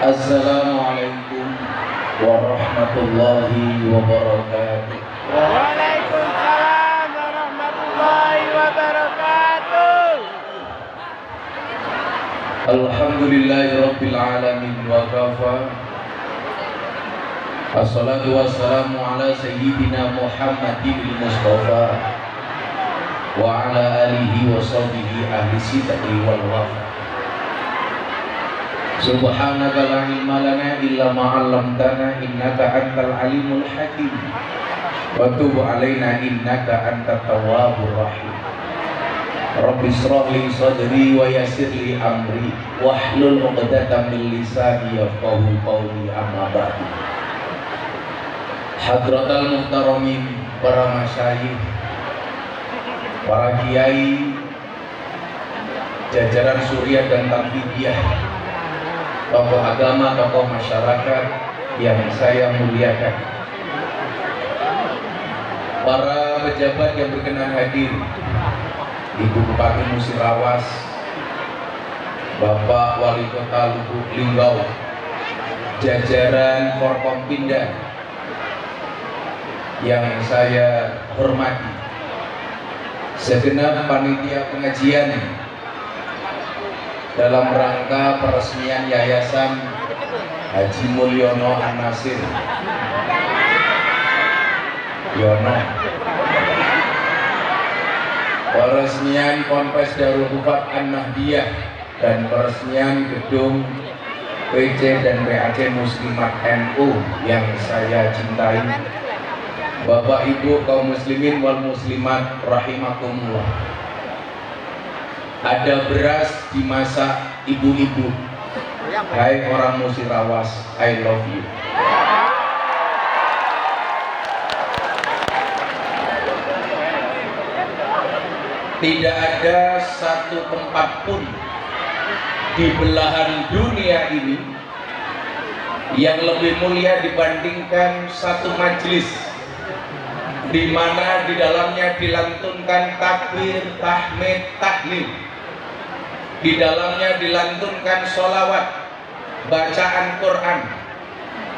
Assalamualaikum warahmatullahi wabarakatuh. Waalaikumsalam warahmatullahi wabarakatuh. Alhamdulillahi rabbil alamin wa kafa. Assalatu wassalamu ala sayyidina Muhammadin Mustafa wa ala alihi wa sahbihi ahli sidqi wal wafa. Subhanaka la ilma lana illa ma 'allamtana innaka antal alimul hakim wa tub 'alaina innaka antat tawwabur rahim. Rabbi shrah li sadri wa yassir li amri wahlul 'uqdatam min lisani yafqahu qawli amma ba'du. Hadratal muhtaramin, para masyayikh, para kiai, jajaran Suriah dan Tanfidiyah, tokoh agama, tokoh masyarakat yang saya muliakan, para pejabat yang berkenan hadir, Ibu Bupati Musirawas, Bapak Wali Kota Lubuk Linggau, jajaran Forkompinda yang saya hormati, segenap panitia pengajian dalam rangka peresmian Yayasan Haji Mulyono An-Nasir Yono, peresmian Ponpes Darul Hufat An-Nahdiyah, dan peresmian gedung PC dan PAC Muslimat NU yang saya cintai. Bapak Ibu kaum muslimin wal muslimat rahimakumullah. Ada beras dimasak ibu-ibu. Hai orang Musirawas, I love you. Tidak ada satu tempat pun di belahan dunia ini yang lebih mulia dibandingkan satu majelis di mana di dalamnya dilantunkan takbir, tahmid, tahlil. Di dalamnya dilantunkan sholawat, bacaan Quran,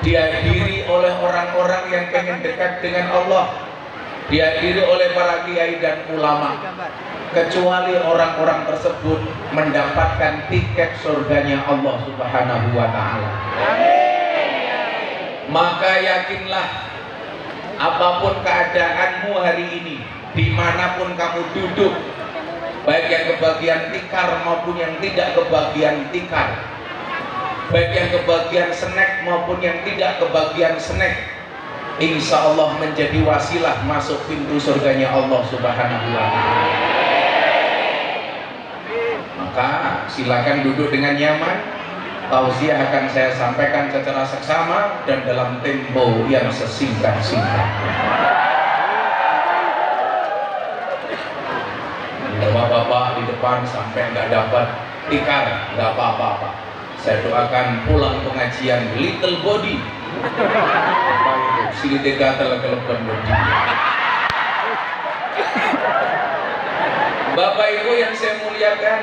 dihadiri oleh orang-orang yang pengen dekat dengan Allah, dihadiri oleh para kiai dan ulama, kecuali orang-orang tersebut mendapatkan tiket surganya Allah Subhanahu wa ta'ala. Maka yakinlah, apapun keadaanmu hari ini, dimanapun kamu duduk, baik yang kebagian tikar maupun yang tidak kebagian tikar, baik yang kebagian snack maupun yang tidak kebagian snack, insya Allah menjadi wasilah masuk pintu surganya Allah Subhanahu wa ta'ala. Maka silakan duduk dengan nyaman. Tausiah akan saya sampaikan secara seksama dan dalam tempo yang sesingkat-singkatnya. Bapak-bapak di depan sampai nggak dapat tikar, nggak apa-apa. Saya doakan pulang pengajian little body. Silite gatal kelebihan body. Bapak Ibu yang saya muliakan,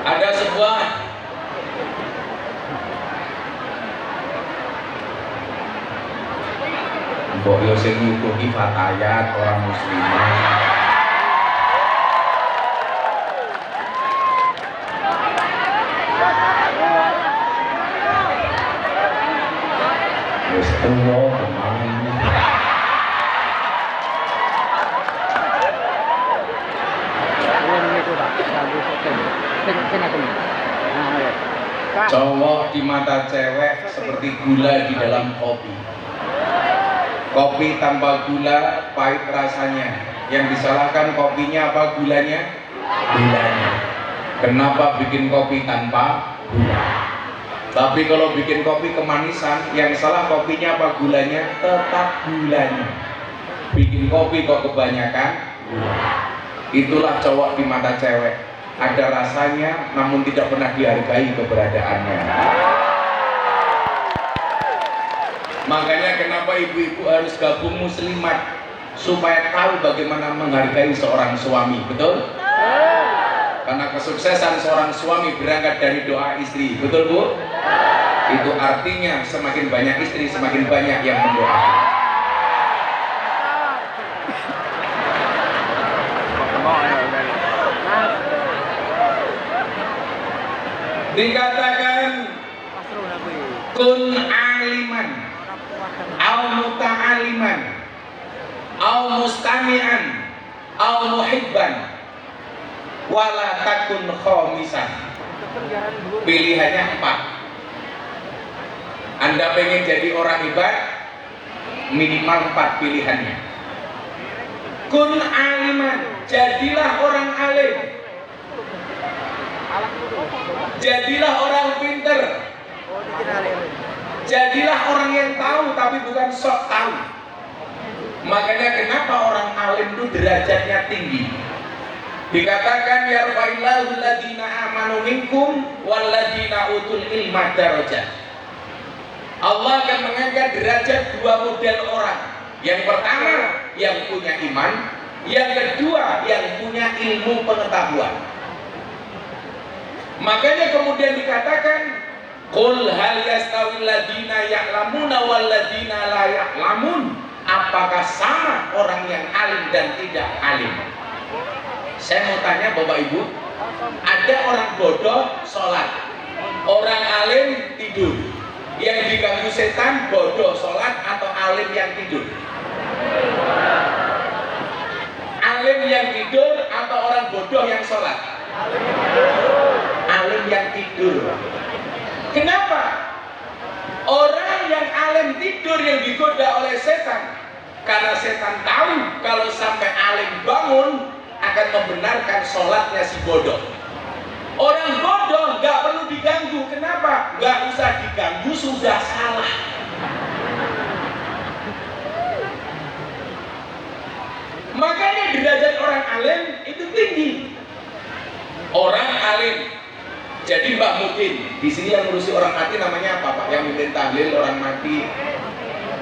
ada sebuah mbok yo sing nyuguhi fatayat orang muslimah. Wis tuwa kemarin. Cowok di mata cewek seperti gula di dalam kopi. Kopi tanpa gula pahit rasanya. Yang disalahkan kopinya apa gulanya? Gulanya. Kenapa bikin kopi tanpa gula? Tapi kalau bikin kopi kemanisan, yang salah kopinya apa gulanya? Tetap gulanya. Bikin kopi kok kebanyakan gula. Itulah cowok di mata cewek. Ada rasanya namun tidak pernah dihargai keberadaannya. Makanya kenapa ibu-ibu harus gabung muslimat, supaya tahu bagaimana menghargai seorang suami, betul? Karena kesuksesan seorang suami berangkat dari doa istri. Betul Bu? Itu artinya semakin banyak istri, semakin banyak yang mendoakan. Dikatakan kun aliman au muta'aliman au mustami'an au muhibban wala takun khomisan. Pilihannya 4. Anda pengen jadi orang hebat, minimal 4 pilihannya. Kun aliman, jadilah orang alim. Jadilah orang pinter. Jadilah orang yang tahu tapi bukan sok tahu. Makanya kenapa orang alim itu derajatnya tinggi? Dikatakan yarfa'illahu alladziina aamanu minkum walladziina utul ilma darajat. Allah akan mengangkat derajat 2 model orang. Yang pertama yang punya iman, yang kedua yang punya ilmu pengetahuan. Makanya kemudian dikatakan qul hal yastawil ladzina ya'lamuna wal ladzina la ya'lamun. Apakah sama orang yang alim dan tidak alim? Saya mau tanya Bapak Ibu, ada orang bodoh sholat, orang alim tidur. Yang diganggu setan bodoh sholat atau alim yang tidur? Alim yang tidur atau orang bodoh yang sholat? Alim yang tidur. Kenapa? Orang yang alim tidur yang digoda oleh setan, karena setan tahu kalau sampai alim bangun akan membenarkan sholatnya si bodoh. Orang bodoh nggak perlu diganggu. Kenapa? Nggak usah diganggu, sudah salah. Makanya derajat orang alim itu tinggi. Orang alim. Jadi Mbak Mudin, di sini yang ngurusi orang mati namanya apa Pak? Yang mungkin tahlil orang mati,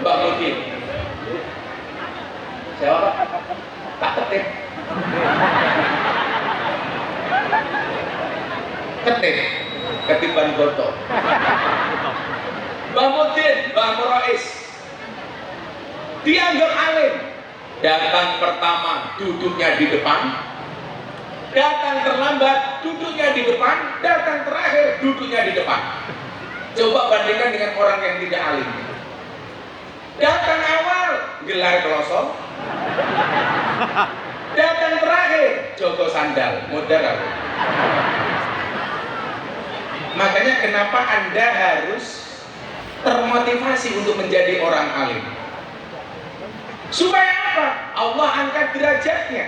Mbak Mudin. Siapa Pak? Tak ketip. Ketiban goto. Mbak Mudin, Mbak Murais dianggap alim. Datang pertama duduknya di depan, datang terlambat duduknya di depan, datang terakhir duduknya di depan. Coba bandingkan dengan orang yang tidak alim. Datang awal gelar kelosok, datang terakhir jogo sandal, modal aku. Makanya kenapa Anda harus termotivasi untuk menjadi orang alim? Supaya apa? Allah angkat derajatnya.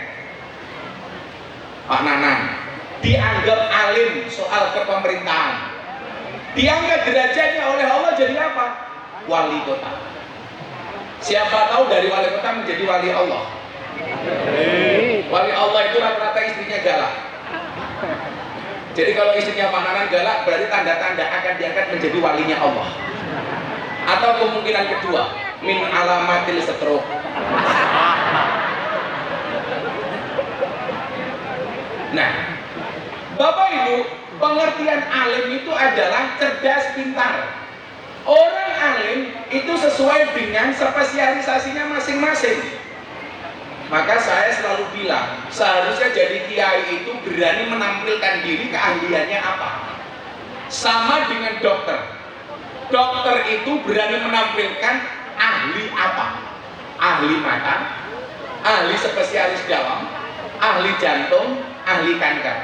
Pak Nanan dianggap alim soal kepemerintahan, diangkat derajatnya oleh Allah jadi apa? Wali kota. Siapa tahu dari wali kota menjadi wali Allah. Wali Allah itu rata-rata istrinya galak. Jadi kalau istrinya Pak Nanan galak, berarti tanda-tanda akan diangkat menjadi walinya Allah. Atau kemungkinan kedua, min alamatil stroke. Nah, Bapak Ibu, pengertian alim itu adalah cerdas pintar. Orang alim itu sesuai dengan spesialisasinya masing-masing. Maka saya selalu bilang, seharusnya jadi kiai itu berani menampilkan diri keahliannya apa. Sama dengan dokter. Dokter itu berani menampilkan ahli apa. Ahli mata, ahli spesialis dalam, ahli jantung, ahli kanker.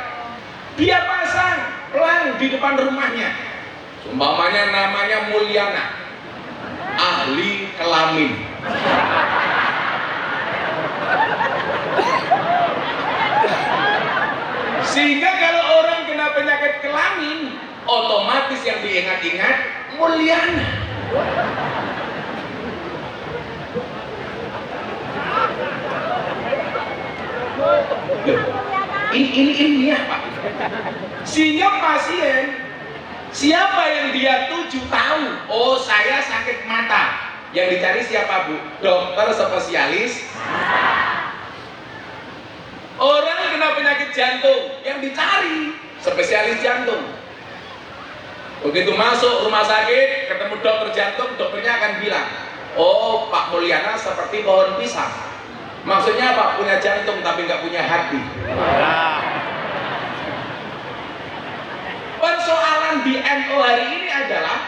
Dia pasang pelang di depan rumahnya. Umpamanya namanya Mulyana, ahli kelamin. Sehingga kalau orang kena penyakit kelamin, otomatis yang diingat-ingat Mulyana. Ini ilmiah Pak. Sehingga pasien siapa yang dia tuju tahu, oh saya sakit mata. Yang dicari siapa Bu? Dokter spesialis. Orang kena penyakit jantung, yang dicari spesialis jantung. Begitu masuk rumah sakit, ketemu dokter jantung, dokternya akan bilang, oh Pak Mulyana seperti pohon pisang. Maksudnya apa? Punya jantung tapi nggak punya hati. Persoalan di NU hari ini adalah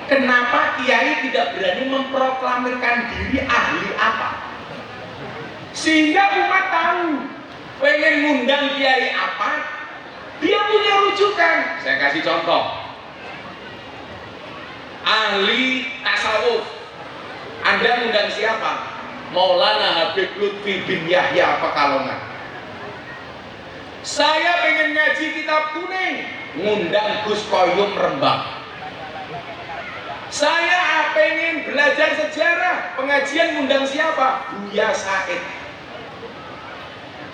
kenapa kiai tidak berani memproklamirkan diri ahli apa, sehingga umat tahu pengen ngundang kiai apa, dia punya rujukan. Saya kasih contoh, ahli tasawuf, Anda ngundang siapa? Maulana Habib Lutfi bin Yahya Pekalongan. Saya pengen ngaji kitab kuning, ngundang Gus Koyum Rembang. Saya pengen belajar sejarah, pengajian ngundang siapa? Buya Said.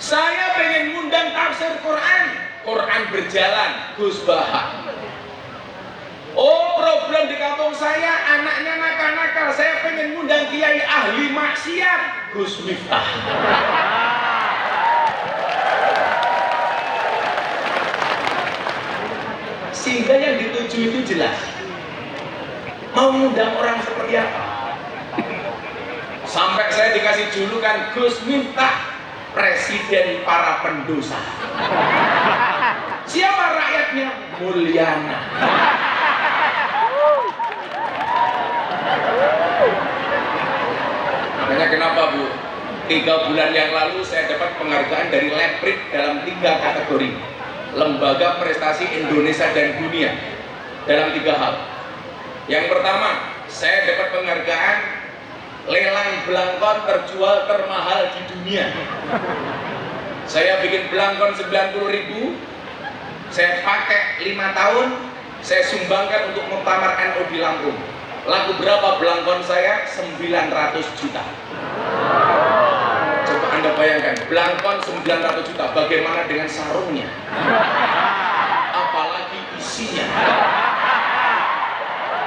Saya pengen ngundang tafsir Quran, Quran berjalan, Gus Bahak. Oh, problem di kampung saya, anaknya nakal-nakal, saya pengen ngundang kiai ahli maksiat, Gus Miftah. Sehingga yang dituju itu jelas. Mau ngundang orang seperti apa? Sampai saya dikasih julukan Gus Miftah, presiden para pendosa. Siapa rakyatnya? Mulyana. Makanya kenapa Bu? 3 bulan yang lalu saya dapat penghargaan dari Leprit dalam 3 kategori. Lembaga Prestasi Indonesia dan Dunia dalam 3 hal. Yang pertama, saya dapat penghargaan lelang belangkon terjual termahal di dunia. Saya bikin belangkon 90.000, saya pakai 5 tahun, saya sumbangkan untuk muktamar NU di Lampung. Laku berapa belangkon saya? 900 juta. Coba Anda bayangkan, belangkon 900 juta, bagaimana dengan sarungnya? Apalagi isinya.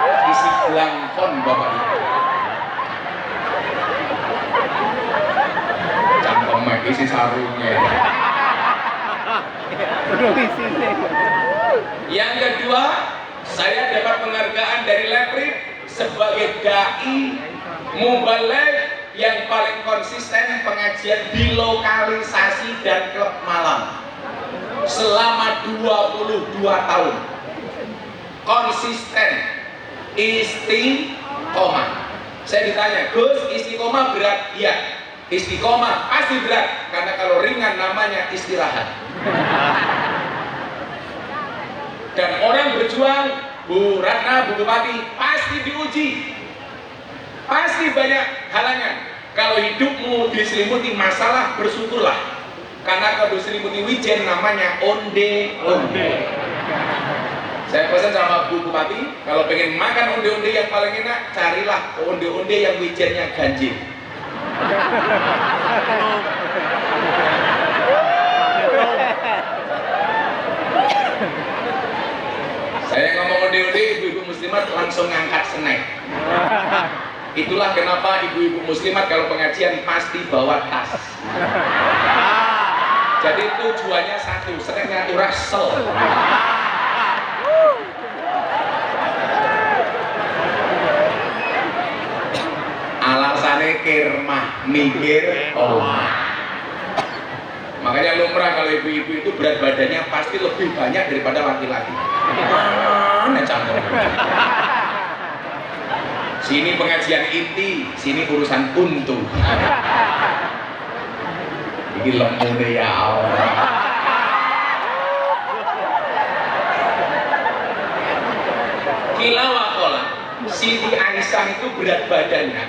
Isi belangkon Bapak Ibu. Cangkemnya isi sarungnya. Yang kedua, saya dapat penghargaan dari Leprit sebagai dai mubaligh yang paling konsisten pengajian di lokalisasi dan klub malam selama 22 tahun. Konsisten, istiqomah. Saya ditanya, Gus, istiqomah berat? Iya, istiqomah pasti berat, karena kalau ringan namanya istirahat. Dan orang berjuang, Bu Ratna, Bu Bupati, pasti diuji, pasti banyak halangan. Kalau hidupmu diselimuti masalah, bersyukurlah, karena kalau diselimuti wijen namanya onde-onde. Saya pesan sama Bu Bupati, kalau pengen makan onde-onde yang paling enak, carilah onde-onde yang wijennya ganjil. Saya ngomong onde-onde, ibu-ibu muslimat langsung ngangkat snack. Itulah kenapa ibu-ibu muslimat kalau pengajian pasti bawa tas. Jadi tujuannya satu, snacknya itu rasel. Alasannya kirmah, mikir omah. Makanya lumrah kalau ibu-ibu itu berat badannya pasti lebih banyak daripada laki-laki. Mana canggung? Sini pengajian inti, sini urusan untu. Ini lemu deh ya Allah. Kilawakola, Siti Aisyah itu berat badannya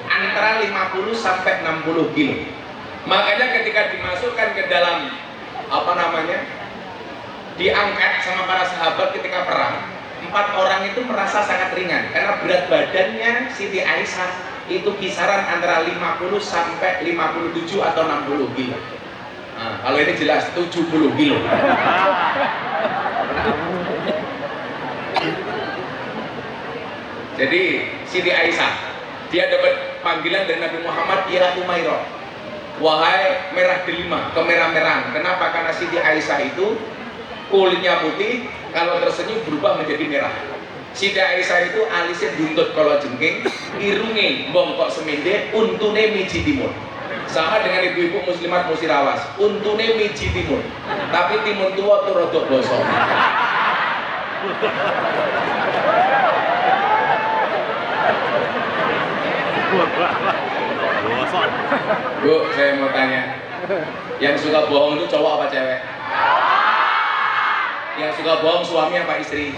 antara 50 sampai 60 kilo. Makanya ketika dimasukkan ke dalam diangkat sama para sahabat ketika perang, 4 orang itu merasa sangat ringan karena berat badannya Siti Aisyah itu kisaran antara 50 sampai 57 atau 60 kilo. Nah, kalau ini jelas 70 kilo. Jadi Siti Aisyah dia dapat panggilan dari Nabi Muhammad, ya Umairah, wahai merah delima, kemerah-merahan. Kenapa? Karena Siti Aisyah itu kulitnya putih, kalau tersenyum berubah menjadi merah. Siti Aisyah itu alisnya buntut kalau jengking, irunge bongkok semende, untune miji timun. Sama dengan ibu-ibu muslimat musirawas, untune miji timun, tapi timun tua tuh rodok bosok. Bu, saya mau tanya, yang suka bohong itu cowok apa cewek? Yang suka bohong suami apa istri?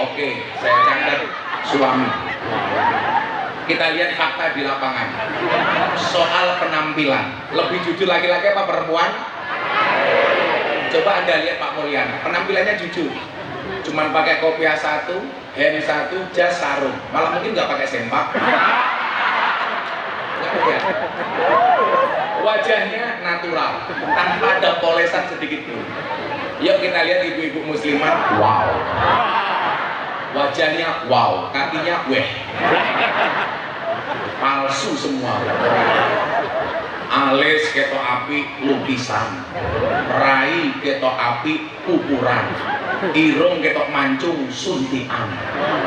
Oke, saya catat suami. Kita lihat fakta di lapangan soal penampilan, lebih jujur laki-laki apa perempuan? Coba Anda lihat Pak Mulyana, penampilannya jujur, cuman pakai kopiah satu, hem satu, jas sarung, malah mungkin nggak pakai sempak. Wajahnya natural, tanpa ada polesan sedikit pun. Yuk kita lihat ibu-ibu muslimat, wow. Wajahnya wow, kakinya weh. Palsu semua. Alis ketok api lukisan, rai ketok api ukuran, irung ketok mancung suntikan,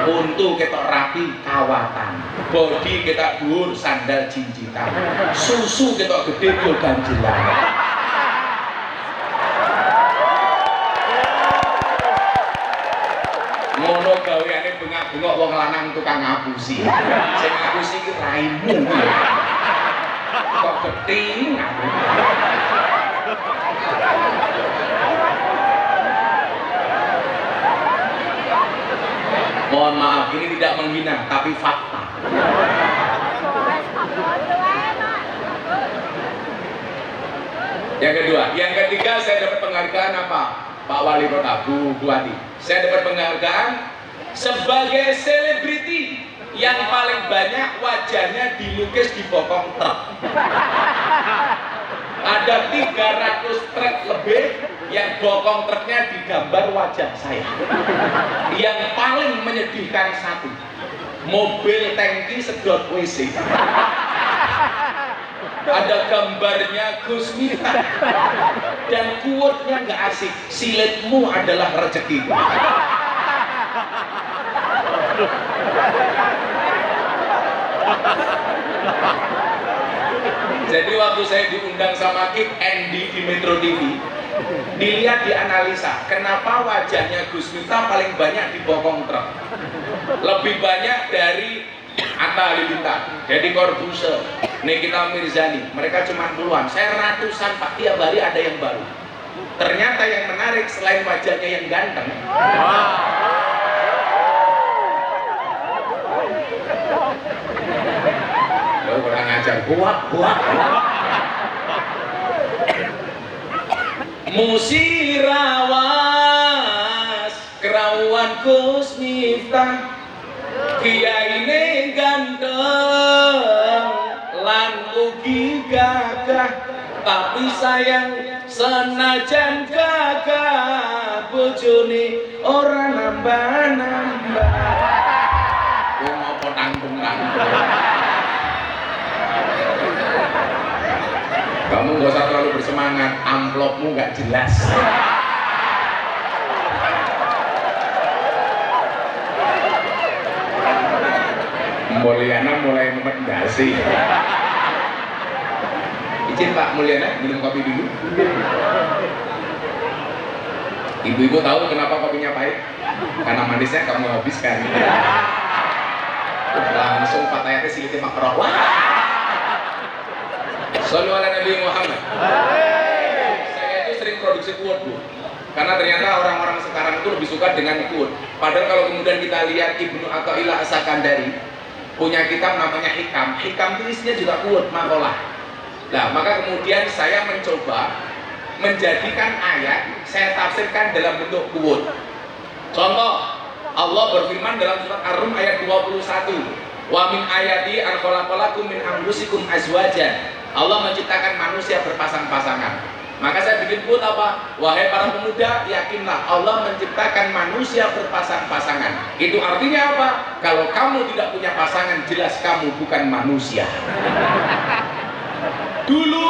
untu ketok rapi kawatan, bodi ketok dhuwur sandal jinjitan, susu ketok gede yo ganjelan. Ngono gaweane bengak-bengok wong lanang tukang ngapusi. Sing ngapusi ki raimu. Kok geting aku. Mohon maaf, ini tidak menghina tapi fakta. Yang kedua, yang ketiga saya dapat penghargaan apa? Pak Wali Kota, Bu Buati. Saya dapat penghargaan sebagai selebriti yang paling banyak wajahnya dilukis di bokong truk. Ada 300 truk lebih yang bokong truknya digambar wajah saya. Yang paling menyedihkan satu, mobil tangki sedot WC. Ada gambarnya Gus Miftah dan quote-nya nggak asik, silitmu adalah rezekimu. Jadi waktu saya diundang sama Kik Andy di Metro TV, dilihat dianalisa kenapa wajahnya Gus Miftah paling banyak di bokong truk, lebih banyak dari Atta Halilintar, Deddy Corbuzier, Nikita Mirzani. Mereka cuma puluhan, saya ratusan Pak, tiap hari ada yang baru. Ternyata yang menarik selain wajahnya yang ganteng, lo kurang ajar, buak. Musirawas kerawuan Gus Miftah, kiyaine ganteng lan ugi gagah, tapi sayang senajan gagah bojone ora nambah-nambah. Kowe ngopo tanggung-tanggung? Kamu gak usah terlalu bersemangat, amplopmu gak jelas. Mulyana mulai memendasi. Izin Pak Mulyana minum kopi dulu. Ibu-ibu tahu kenapa kopinya pahit? Karena manisnya kamu habiskan. Langsung fatayatnya silitnya makrok. Wah. Shallu ala Nabi Muhammad. Saya itu sering produksi quote, Bu. Karena ternyata orang-orang sekarang itu lebih suka dengan quote. Padahal kalau kemudian kita lihat Ibnu Athaillah As-Sakandari punya kitab namanya Hikam. Hikam itu isinya juga quote, makalah. Nah, maka kemudian saya mencoba menjadikan ayat, saya tafsirkan dalam bentuk quote. Contoh, Allah berfirman dalam surat Ar-Rum ayat 21, wa min ayati an khalaqalakum min anfusikum azwajan. Allah menciptakan manusia berpasang-pasangan. Maka saya bikin quote apa? Wahai para pemuda, yakinlah Allah menciptakan manusia berpasang-pasangan. Itu artinya apa? Kalau kamu tidak punya pasangan, jelas kamu bukan manusia. Dulu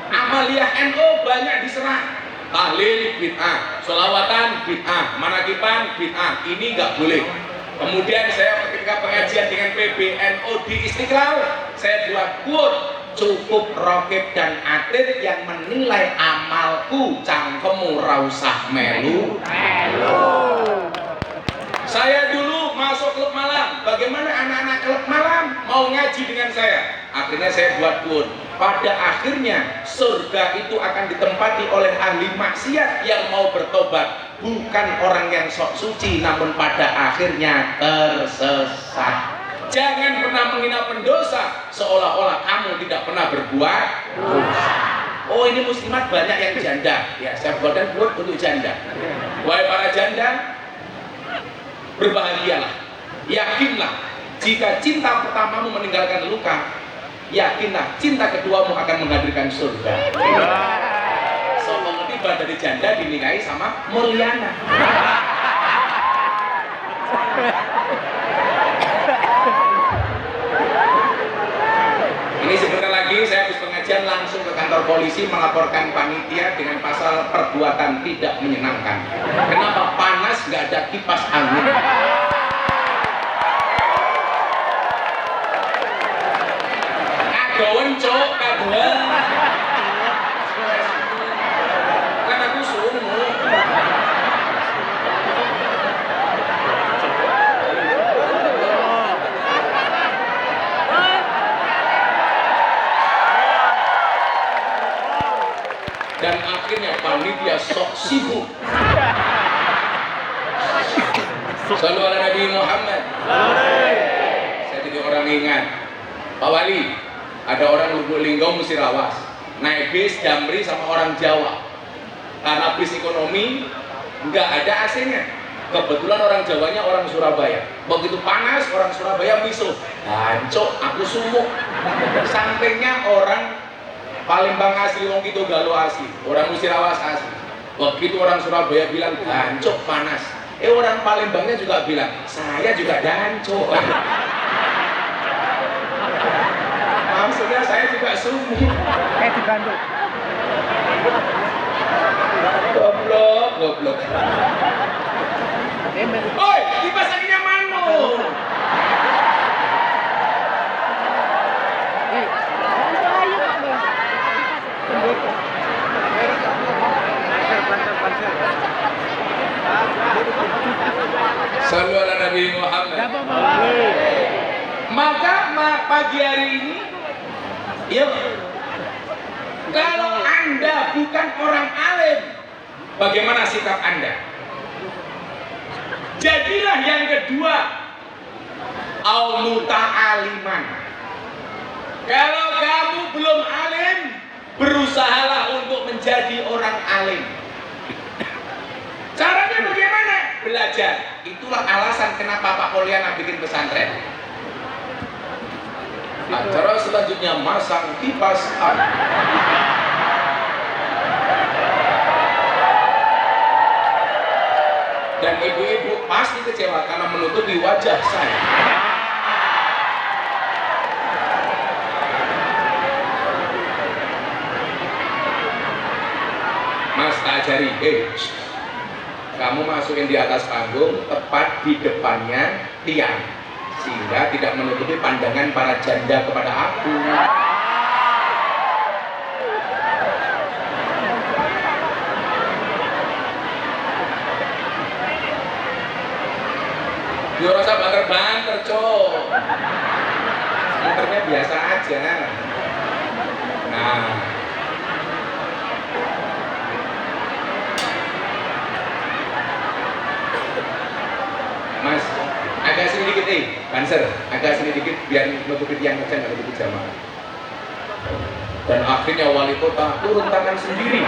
amaliyah NU banyak diserang. Tahlil bid'ah, sholawatan bid'ah, manakiban bid'ah. Ini nggak boleh. Kemudian saya ketika pengajian dengan PBNU di Istiqlal, saya buat quote, cukup rokib dan atid yang menilai amalku, cangkemmu rausah melu. Saya dulu masuk klub malam, bagaimana anak-anak klub malam mau ngaji dengan saya? Akhirnya saya buat quote, pada akhirnya surga itu akan ditempati oleh ahli maksiat yang mau bertobat, bukan orang yang sok suci namun pada akhirnya tersesat. Jangan pernah menghina pendosa seolah-olah kamu tidak pernah berbuat dosa. Oh, ini muslimat banyak yang janda. Ya, saya buatkan quote untuk janda. Wahai para janda, berbahagialah, yakinlah jika cinta pertamamu meninggalkan luka, yakinlah cinta keduamu akan menghadirkan surga. Sombong tiba dari janda dinikahi sama Mulyana. Ini sebentar lagi saya habis pengajian langsung ke kantor polisi melaporkan panitia dengan pasal perbuatan tidak menyenangkan. Kenapa? Panas, nggak ada kipas angin. Agawen cok, kaduan. Kan aku sumu. Dan akhirnya panitia sok sibuk. Sallu ala Nabi Muhammad. Saya jadi orang ingat, Pak Wali, ada orang Lubuk Linggau Musirawas naik bis Damri sama orang Jawa. Karena bis ekonomi nggak ada AC-nya. Kebetulan orang Jawanya orang Surabaya. Begitu panas orang Surabaya misuh. Hancur, aku sumuk. Sampingnya orang Palembang asli, wong gitu Galo asli, orang Musirawas asli. Begitu orang Surabaya bilang dancuk panas, orang Palembangnya juga bilang saya juga dancuk. Maksudnya saya juga sumuk. Digantung. Goblok. Oi, kipas anginnya mana? Sallu ala Nabi Muhammad. Maka pagi hari ini, yuk, kalau Anda bukan orang alim, bagaimana sikap Anda? Jadilah yang kedua, au muta'aliman. Kalau kamu belum alim, berusahalah untuk menjadi orang alim. Caranya bagaimana? Belajar. Itulah alasan kenapa Pak Polyana bikin pesantren. Acara selanjutnya masang kipas angin. Dan ibu-ibu pasti kecewa karena menutupi wajah saya. Mas tak ajari, kamu masukin di atas panggung tepat di depannya tiang sehingga tidak menutupi pandangan para janda kepada aku. Yo rasa banter-banter, cok. Banternya biasa aja. Nah, Mas, agak sini dikit Banser, agak sini dikit biar nutupi tiang aja, nggak nutupi jamaah. Dan akhirnya wali kota turun tangan sendiri.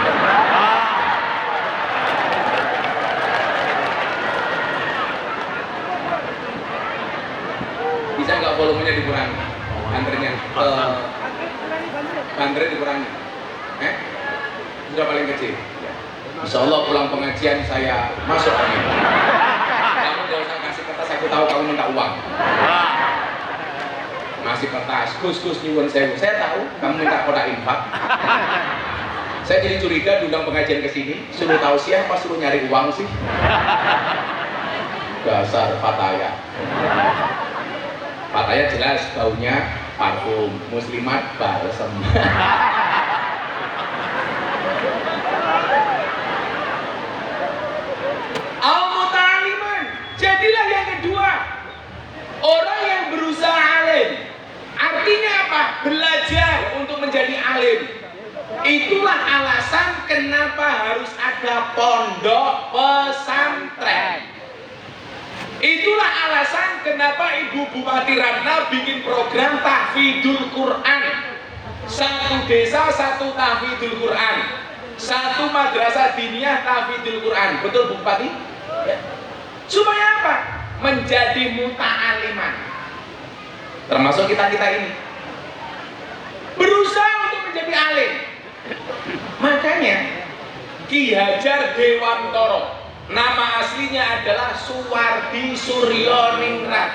Bisa nggak volumenya dikurangi? Banternya, banternya dikurangi. Sudah paling kecil. Insya Allah pulang pengajian saya masuk angin. Kamu gak usah kasih kertas, aku tahu kamu minta uang. masih kertas, Gus nyuwun sewu. Saya tahu kamu minta kotak infak. Saya jadi curiga diundang pengajian ke sini, suruh tahu siapa, suruh nyari uang sih. Dasar Fataya. Fataya jelas baunya parfum, muslimat balsem. Al-muta'aliman. Jadilah yang kedua, orang yang berusaha alim. Artinya apa? Belajar untuk menjadi alim. Itulah alasan kenapa harus ada pondok pesantren. Itulah alasan kenapa Ibu Bupati Ratna bikin program tahfidzul Quran. Satu desa satu tahfidzul Quran, satu madrasah diniyah tahfidzul Quran. Betul Bu Bupati? Ya. Supaya apa? Menjadi muta'aliman. Termasuk kita-kita ini berusaha untuk menjadi alim. Makanya Ki Hajar Dewantara, nama aslinya adalah Suwardi Suryoningrat.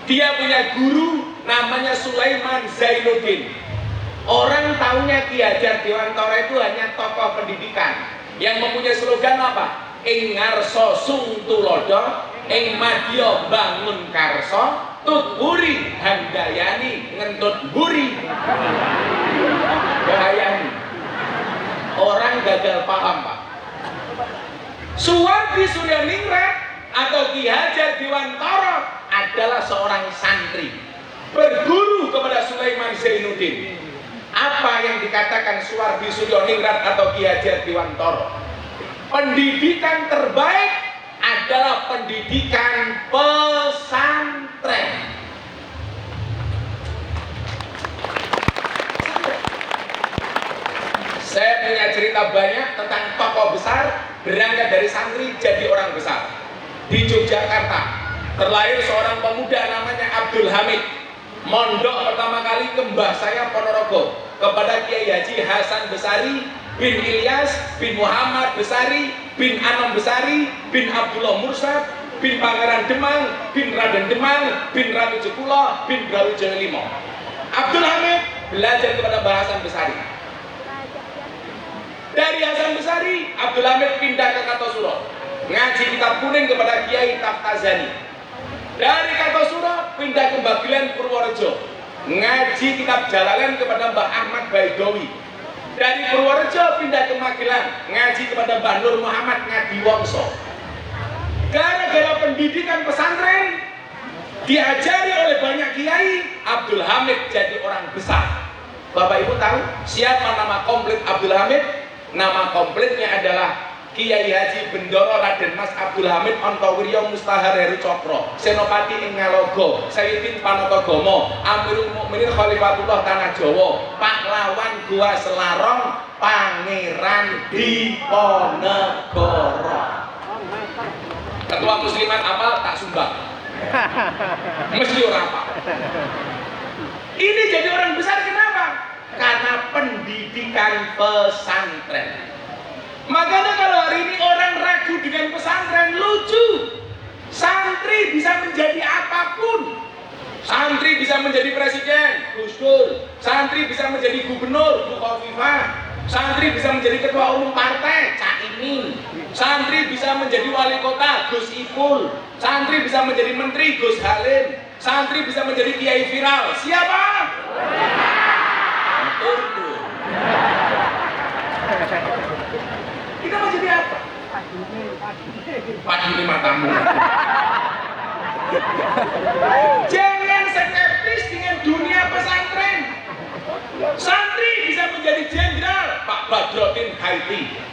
Dia punya guru namanya Sulaiman Zainuddin. Orang tahunya Ki Hajar Dewantara itu hanya tokoh pendidikan yang mempunyai slogan apa? Ing ngarsa sung tulodo, ing madya bangun karso, tut buri handayani ngentut buri. Bahayanya orang gagal paham, Pak. Suwardi Suryoningrat atau Ki Hajar Dewantara adalah seorang santri berguru kepada Sulaiman Zainuddin. Apa yang dikatakan Suwardi Suryoningrat atau Ki Hajar Dewantara? Pendidikan terbaik adalah pendidikan pesantren. Saya punya cerita banyak tentang tokoh besar berangkat dari santri jadi orang besar. Di Yogyakarta terlahir seorang pemuda namanya Abdul Hamid. Mondok pertama kali ke Mbah saya Ponorogo kepada Kiai Haji Hasan Besari bin Ilyas bin Muhammad Besari bin Anom Besari bin Abdullah Mursad bin Pangeran Demang bin Raden Demang bin Ratu Jekulo bin Brawijaya Limo. Abdul Hamid belajar kepada Mbah Hasan Besari. Dari Hasan Besari, Abdul Hamid pindah ke Kartosuro, ngaji kitab kuning kepada Kiai Taftazani. Dari Kartosuro pindah ke Bagilan Purworejo, ngaji kitab Jalalain kepada Mbah Ahmad Baidowi. Dari Purworejo pindah ke Magelang, ngaji kepada Mbah Nur Muhammad Ngadiwongso. Gara-gara pendidikan pesantren diajari oleh banyak kiai, Abdul Hamid jadi orang besar. Bapak Ibu tahu siapa nama komplit Abdul Hamid? Nama komplitnya adalah Kiai Haji Bendoro Raden Mas Abdul Hamid Ontowiryo Mustahar Heru Cokro, Senopati ing Ngalogo, Sayyidin Panotogomo, Amirul Mukminin Khalifatullah Tanah Jawa, Pahlawan Gua Selarong, Pangeran Diponegoro. Ketua Muslimat apal tak sumbang. Mesti orang apa? Ini jadi orang besar kenapa? Karena pendidikan pesantren. Makanya kalau hari ini orang ragu dengan pesantren, lucu. Santri bisa menjadi apapun. Santri bisa menjadi presiden, Gus Dur. Santri bisa menjadi gubernur, Bu Khofifah. Santri bisa menjadi ketua umum partai, Caimin. Santri bisa menjadi wali kota, Gus Ipul. Santri bisa menjadi menteri, Gus Halim. Santri bisa menjadi kiai viral, siapa? Kita mau jadi apa? Padi matamu. Jangan skeptis dengan dunia pesantren. Santri bisa menjadi jenderal, Pak Badrodin Haiti.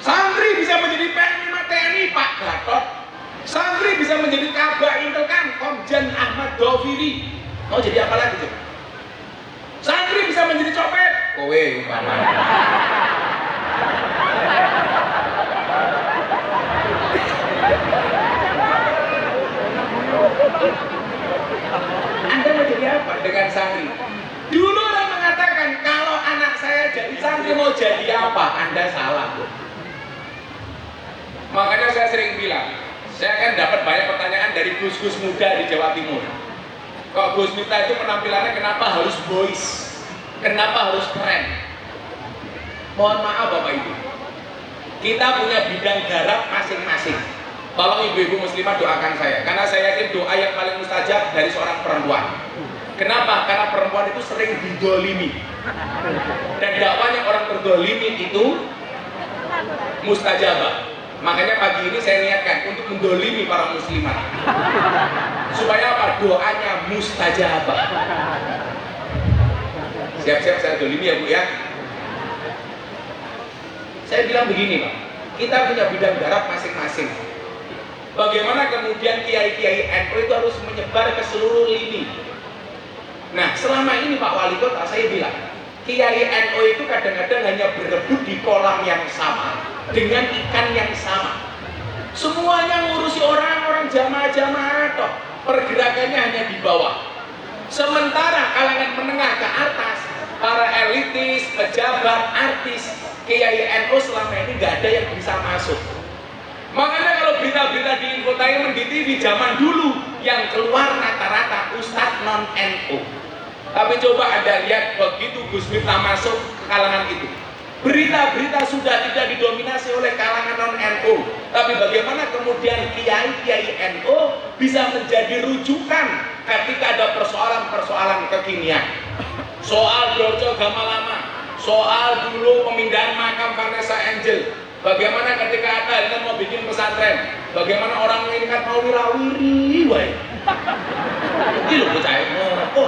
Santri bisa menjadi Panglima TNI, Pak Gatot. Santri bisa menjadi Kabak Intelkam, Komjen Ahmad Doviri. Mau jadi apa lagi coba? Santri bisa menjadi copet, kowe umpamanya. Anda mau jadi apa dengan santri? Dulu orang mengatakan kalau anak saya jadi santri mau jadi apa? Anda salah. Makanya saya sering bilang, saya akan dapat banyak pertanyaan dari gus-gus muda di Jawa Timur. Kok Gus Miftah itu penampilannya kenapa harus boys? Kenapa harus keren? Mohon maaf Bapak Ibu, kita punya bidang garap masing-masing. Tolong ibu-ibu muslimah doakan saya, karena saya yakin doa yang paling mustajab dari seorang perempuan. Kenapa? Karena perempuan itu sering didolimi, dan dakwanya orang terdolimi itu mustajabah. Makanya pagi ini saya niatkan untuk mendolimi para muslimat, supaya apa? Doanya mustajabah. Siap-siap saya dolimi ya Bu ya. Saya bilang begini Pak, kita punya bidang garap masing-masing. Bagaimana kemudian kiai-kiai NU itu harus menyebar ke seluruh lini. Nah, selama ini Pak Wali Kota saya bilang, kiai NU itu kadang-kadang hanya berebut di kolam yang sama dengan ikan yang sama. Semuanya ngurusi orang-orang jamaah-jamaah toh. Pergerakannya hanya di bawah. Sementara kalangan menengah ke atas, para elitis, pejabat, artis, kiai NU selama ini nggak ada yang bisa masuk. Makanya kalau berita-berita di infotainment di TV zaman dulu yang keluar rata-rata ustadz non NU. Tapi coba Anda lihat begitu Gus Miftah masuk ke kalangan itu, berita-berita sudah tidak didominasi oleh kalangan non NU. Tapi bagaimana kemudian kiai-kiai NU bisa menjadi rujukan ketika ada persoalan-persoalan kekinian. Soal Dorco Gamalama, soal dulu pemindahan makam Vanessa Angel. Bagaimana ketika Anda mau bikin pesantren, bagaimana orang ini kan mau wirawiri, wae. Ini loh percaya ngopo.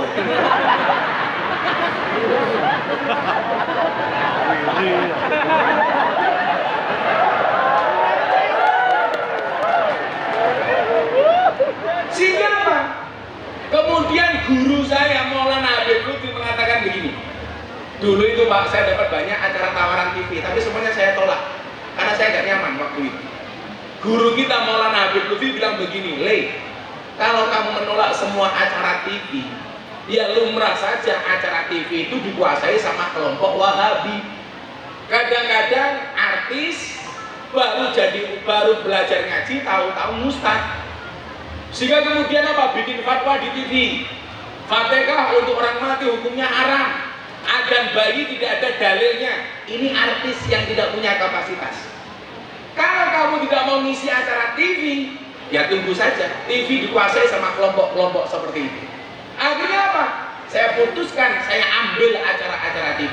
Sehingga apa? Kemudian guru saya Maulana Habib Lutfi mengatakan begini. Dulu itu Pak, saya dapat banyak acara tawaran TV, tapi semuanya saya tolak karena saya gak nyaman waktu itu. Guru kita Maulana Habib Lutfi bilang begini, Le, kalau kamu menolak semua acara TV, ya lumrah saja acara TV itu dikuasai sama kelompok Wahabi. Kadang-kadang artis baru belajar ngaji, tahu-tahu mustad. Sehingga kemudian apa? Bikin fatwa di TV. Fatihah untuk orang mati hukumnya haram. Adzan bayi tidak ada dalilnya. Ini artis yang tidak punya kapasitas. Kalau kamu tidak mau ngisi acara TV, ya tunggu saja. TV dikuasai sama kelompok-kelompok seperti itu. Akhirnya apa? Saya putuskan, saya ambil acara-acara TV.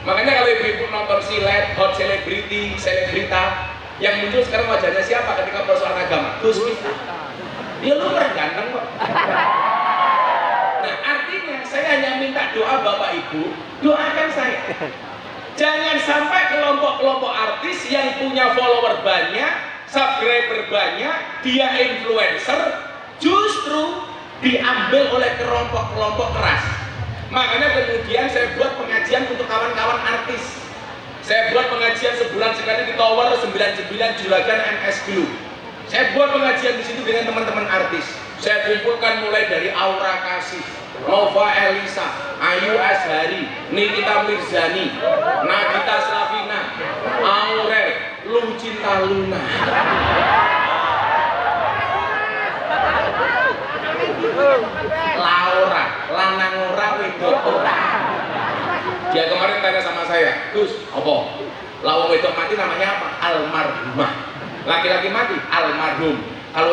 Makanya kalau ibu-ibu nonton silet, hot celebrity, selebrita, yang muncul sekarang wajahnya siapa ketika persoalan agama? Gus Miftah. Dia lumrah ganteng kok. Nah artinya saya hanya minta doa Bapak Ibu, doakan saya. Jangan sampai kelompok-kelompok artis yang punya follower banyak, subscriber banyak, dia influencer, justru diambil oleh kelompok-kelompok keras. Makanya kemudian saya buat pengajian untuk kawan-kawan artis. Saya buat pengajian sebulan sekali di Tower 99 Juragan MS Blue. Saya buat pengajian di situ dengan teman-teman artis. Saya kumpulkan mulai dari Aura Kasih, Nova Elisa, Ayu Azhari, Nikita Mirzani, Nagita Slavina, Aurel, Lucinta Luna. Laura, lanang ora wedok ora. Dia kemarin tanya sama saya, Gus, apa? Lawang wedok mati namanya apa? Almarhumah. Laki-laki mati almarhum.